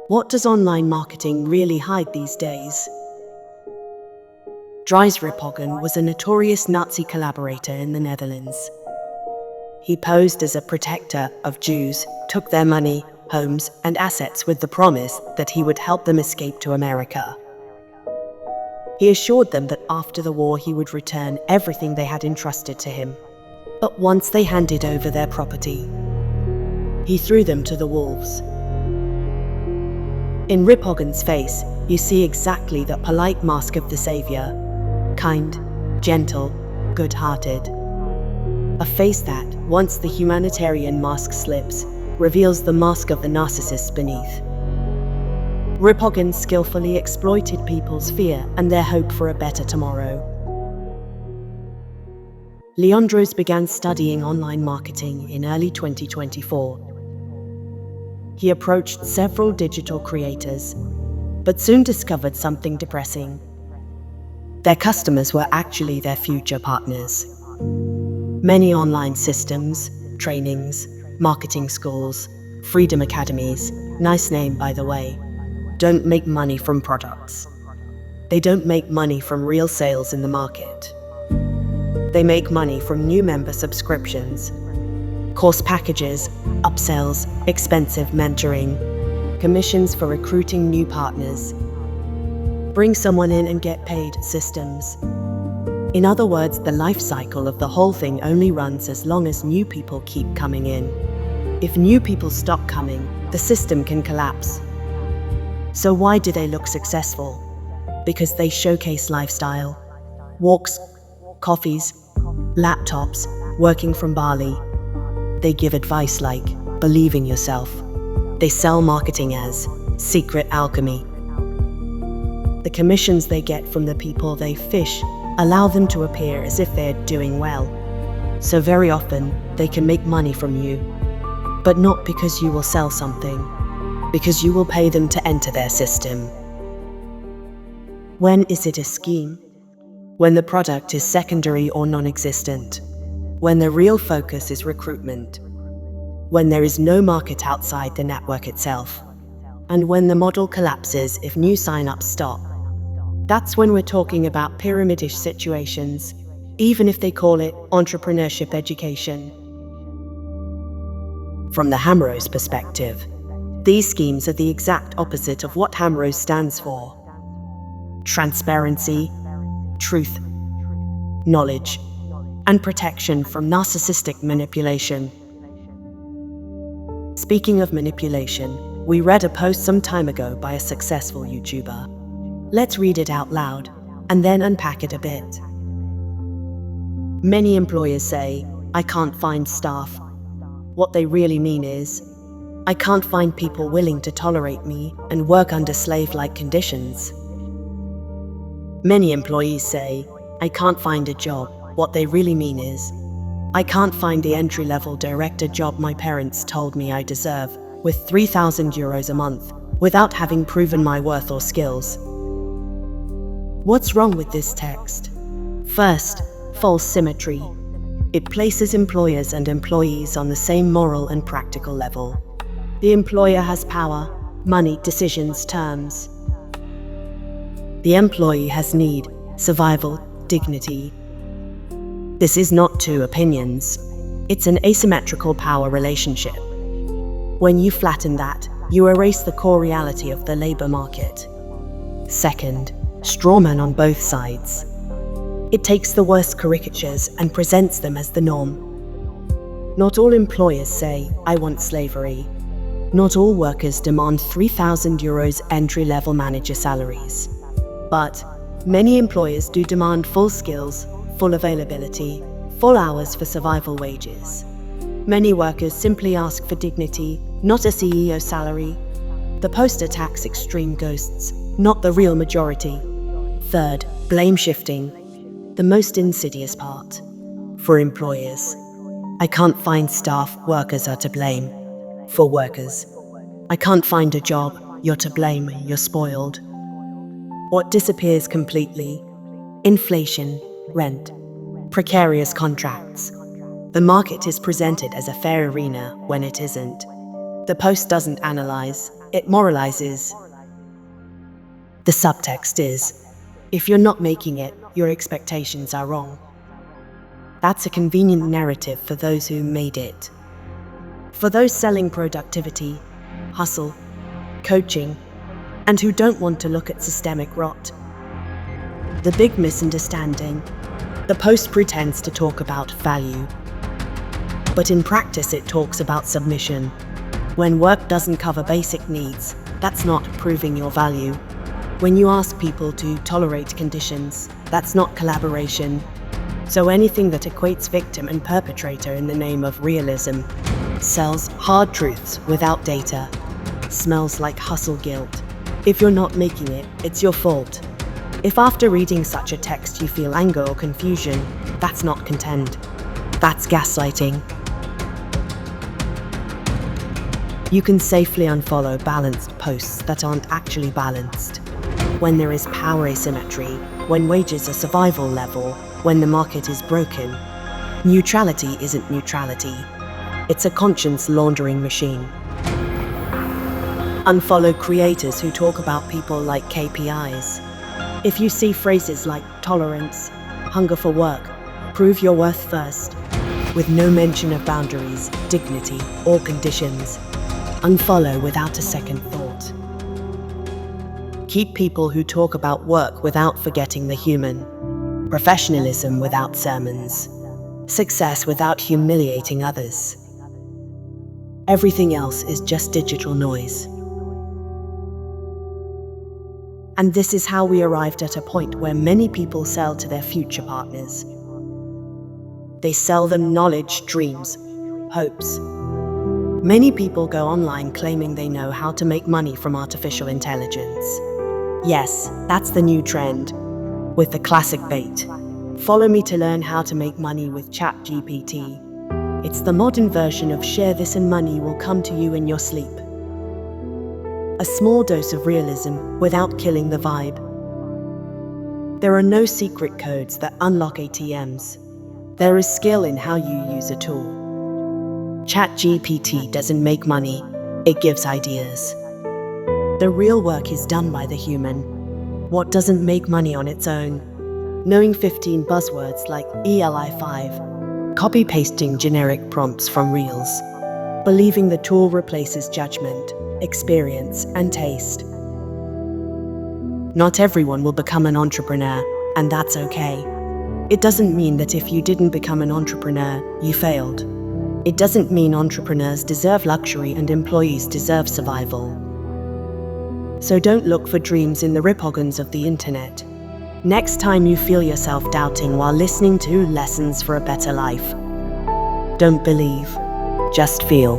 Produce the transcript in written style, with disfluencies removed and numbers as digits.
What does online marketing really hide these days? Dries Ripoggen was a notorious Nazi collaborator in the Netherlands. He posed as a protector of Jews, took their money, homes, and assets with the promise that he would help them escape to America. He assured them that after the war he would return everything they had entrusted to him. But once they handed over their property, he threw them to the wolves. In Ripoggen's face, you see exactly that polite mask of the savior. Kind, gentle, good-hearted. A face that, once the humanitarian mask slips, reveals the mask of the narcissist beneath. Ripoggen skillfully exploited people's fear and their hope for a better tomorrow. Leandros began studying online marketing in early 2024. He approached several digital creators, but soon discovered something depressing. Their customers were actually their future partners. Many online systems, trainings, marketing schools, freedom academies, nice name by the way, don't make money from products. They don't make money from real sales in the market. They make money from new member subscriptions, course packages, upsells, expensive mentoring, commissions for recruiting new partners. Bring someone in and get paid systems. In other words, the life cycle of the whole thing only runs as long as new people keep coming in. If new people stop coming, the system can collapse. So why do they look successful? Because they showcase lifestyle, walks, coffees, laptops, working from Bali. They give advice like, believe in yourself. They sell marketing as secret alchemy. The commissions they get from the people they fish allow them to appear as if they're doing well. So very often, they can make money from you, but not because you will sell something, because you will pay them to enter their system. When is it a scheme? When the product is secondary or non-existent. When the real focus is recruitment. When there is no market outside the network itself. And when the model collapses if new sign-ups stop. That's when we're talking about pyramidish situations, even if they call it entrepreneurship education. From the Hammerose perspective, these schemes are the exact opposite of what Hammerose stands for. Transparency, truth, knowledge, and protection from narcissistic manipulation. Speaking of manipulation, we read a post some time ago by a successful YouTuber. Let's read it out loud, and then unpack it a bit. Many employers say, I can't find staff. What they really mean is, I can't find people willing to tolerate me and work under slave-like conditions. Many employees say, I can't find a job. What they really mean is, I can't find the entry-level director job my parents told me I deserve with €3,000 a month without having proven my worth or skills. What's wrong with this text? First, false symmetry. It places employers and employees on the same moral and practical level. The employer has power, money, decisions, terms. The employee has need, survival, dignity. This is not two opinions. It's an asymmetrical power relationship. When you flatten that, you erase the core reality of the labor market. Second, strawman on both sides. It takes the worst caricatures and presents them as the norm. Not all employers say, I want slavery. Not all workers demand €3,000 entry-level manager salaries. But many employers do demand full skills, full availability, full hours for survival wages. Many workers simply ask for dignity, not a CEO salary. The post attacks extreme ghosts, not the real majority. Third, blame shifting, the most insidious part. For employers, I can't find staff, workers are to blame. For workers, I can't find a job, you're to blame, you're spoiled. What disappears completely? Inflation, rent, precarious contracts. The market is presented as a fair arena when it isn't. The post doesn't analyze, it moralizes. The subtext is, if you're not making it, your expectations are wrong. That's a convenient narrative for those who made it. For those selling productivity, hustle, coaching, and who don't want to look at systemic rot. The big misunderstanding: the post pretends to talk about value, but in practice it talks about submission. When work doesn't cover basic needs, that's not proving your value. When you ask people to tolerate conditions, that's not collaboration. So anything that equates victim and perpetrator in the name of realism, sells hard truths without data, smells like hustle guilt. If you're not making it, it's your fault. If after reading such a text you feel anger or confusion, that's not content. That's gaslighting. You can safely unfollow balanced posts that aren't actually balanced. When there is power asymmetry, when wages are survival level, when the market is broken, neutrality isn't neutrality. It's a conscience laundering machine. Unfollow creators who talk about people like KPIs. If you see phrases like tolerance, hunger for work, prove your worth first, with no mention of boundaries, dignity, or conditions, unfollow without a second thought. Keep people who talk about work without forgetting the human, professionalism without sermons, success without humiliating others. Everything else is just digital noise. And this is how we arrived at a point where many people sell to their future partners. They sell them knowledge, dreams, hopes. Many people go online claiming they know how to make money from artificial intelligence. Yes, that's the new trend, with the classic bait. Follow me to learn how to make money with ChatGPT. It's the modern version of share this and money will come to you in your sleep. A small dose of realism without killing the vibe. There are no secret codes that unlock ATMs. There is skill in how you use a tool. ChatGPT doesn't make money, it gives ideas. The real work is done by the human. What doesn't make money on its own? Knowing 15 buzzwords like ELI5, copy-pasting generic prompts from Reels, believing the tool replaces judgment, experience, and taste. Not everyone will become an entrepreneur, and that's okay. It doesn't mean that if you didn't become an entrepreneur, you failed. It doesn't mean entrepreneurs deserve luxury and employees deserve survival. So don't look for dreams in the ripoggons of the internet. Next time you feel yourself doubting while listening to Lessons for a Better Life, don't believe, just feel.